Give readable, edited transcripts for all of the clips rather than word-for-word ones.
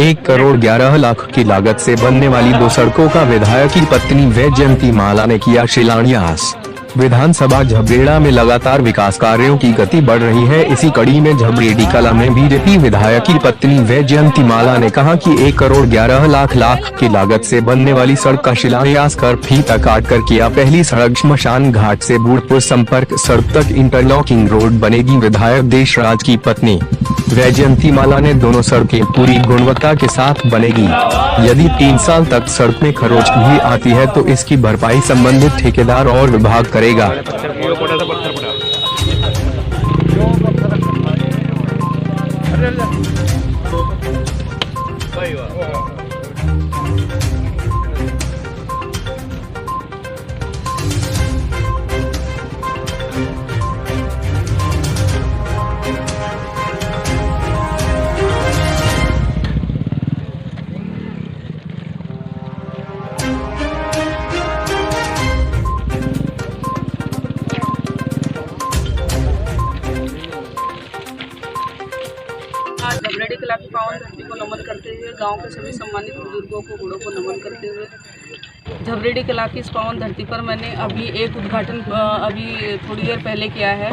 1,11,00,000 की लागत से बनने वाली 2 सड़कों का विधायक की पत्नी वैजयंती माला ने किया शिलान्यास। विधानसभा झबरेड़ा में लगातार विकास कार्यों की गति बढ़ रही है। इसी कड़ी में झबरेड़ी कला में बीजेपी विधायक की पत्नी वैजयंती माला ने कहा कि 1,11,00,000 की लागत से बनने वाली सड़क का शिलान्यास कर फीता काट कर किया। पहली सड़क श्मशान घाट से बूढ़पुर संपर्क सड़क तक इंटरलॉकिंग रोड बनेगी। विधायक देशराज की पत्नी वैजयंती माला ने दोनों सड़कें पूरी गुणवत्ता के साथ बनेगी। यदि 3 साल तक सड़क में खरोंच भी आती है तो इसकी भरपाई संबंधित ठेकेदार और विभाग करेगा। आज झबरेड़ी कला की पावन धरती को नमन करते हुए गांव के सभी सम्मानित बुजुर्गों को बूढ़ों को नमन करते हुए झबरेड़ी कला की इस पावन धरती पर मैंने अभी एक उद्घाटन अभी थोड़ी देर पहले किया है।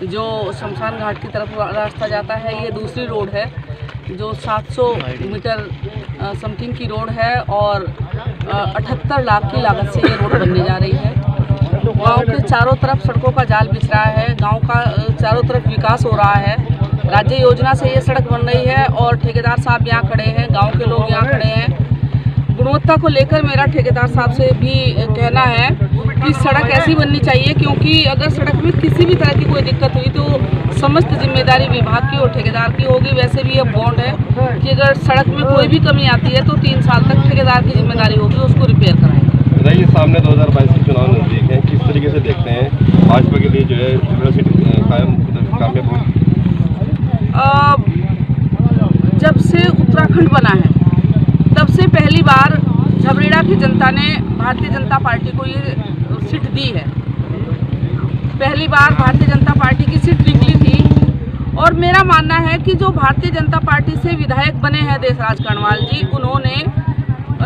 जो शमशान घाट की तरफ रास्ता जाता है, ये दूसरी रोड है जो 700 मीटर समथिंग की रोड है और 78 लाख की लागत से ये रोड बनने जा रही है। गांव के चारों तरफ सड़कों का जाल बिछ रहा है, गांव का चारों तरफ विकास हो रहा है। राज्य योजना से ये सड़क बन रही है और ठेकेदार साहब यहाँ खड़े हैं, गांव के लोग यहाँ खड़े हैं। गुणवत्ता को लेकर मेरा ठेकेदार साहब से भी कहना है कि सड़क ऐसी बननी चाहिए, क्योंकि अगर सड़क में किसी भी तरह की कोई दिक्कत हुई तो समस्त जिम्मेदारी विभाग की और ठेकेदार की होगी। वैसे भी ये बॉन्ड है कि अगर सड़क में कोई भी कमी आती है तो 3 साल तक ठेकेदार की जिम्मेदारी होगी, उसको रिपेयर कराएंगे। बताइए, सामने 2022 के चुनाव नजदीक हैं, किस तरीके से देखते हैं भाजपा के लिए जो है कामयाब हो? जब से उत्तराखंड बना है तब से पहली बार झबरेड़ा की जनता ने भारतीय जनता पार्टी को ये सीट दी है। पहली बार भारतीय जनता पार्टी की सीट निकली थी और मेरा मानना है कि जो भारतीय जनता पार्टी से विधायक बने हैं देशराज कर्णवाल जी, उन्होंने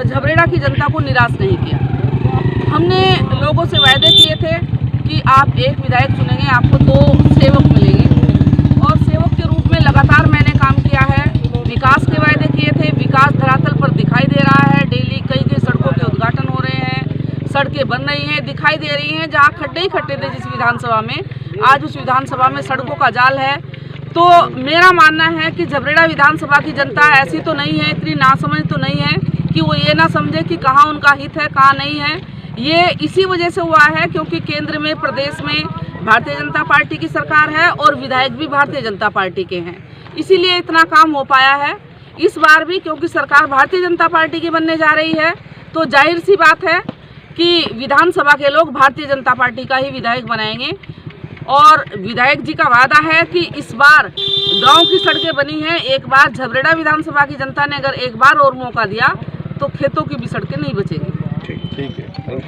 झबरेड़ा की जनता को निराश नहीं किया। हमने लोगों से वायदे किए थे कि आप एक विधायक चुनेंगे, आपको 2 सेवक मिलेंगे और सेवक के रूप में लगातार मैंने काम किया है। विकास के वायदे किए थे, विकास धरातल पर दिखाई दे रहा है। डेली कई सड़कों के उद्घाटन हो रहे हैं, सड़कें बन रही हैं, दिखाई दे रही हैं। जहां खड्डे ही खड्डे थे जिस विधानसभा में, आज उस विधानसभा में सड़कों का जाल है। तो मेरा मानना है कि झबरेड़ा विधानसभा की जनता ऐसी तो नहीं है, इतनी नासमझ तो नहीं है कि वो ये ना समझे कि कहाँ उनका हित है कहाँ नहीं है। ये इसी वजह से हुआ है क्योंकि केंद्र में, प्रदेश में भारतीय जनता पार्टी की सरकार है और विधायक भी भारतीय जनता पार्टी के हैं, इसीलिए इतना काम हो पाया है। इस बार भी क्योंकि सरकार भारतीय जनता पार्टी की बनने जा रही है तो जाहिर सी बात है कि विधानसभा के लोग भारतीय जनता पार्टी का ही विधायक बनाएंगे। और विधायक जी का वादा है कि इस बार गांव की सड़कें बनी हैं। एक बार झबरेड़ा विधानसभा की जनता ने अगर एक बार और मौका दिया तो खेतों की भी सड़कें नहीं बचेंगी। ठीक है, थैंक यू।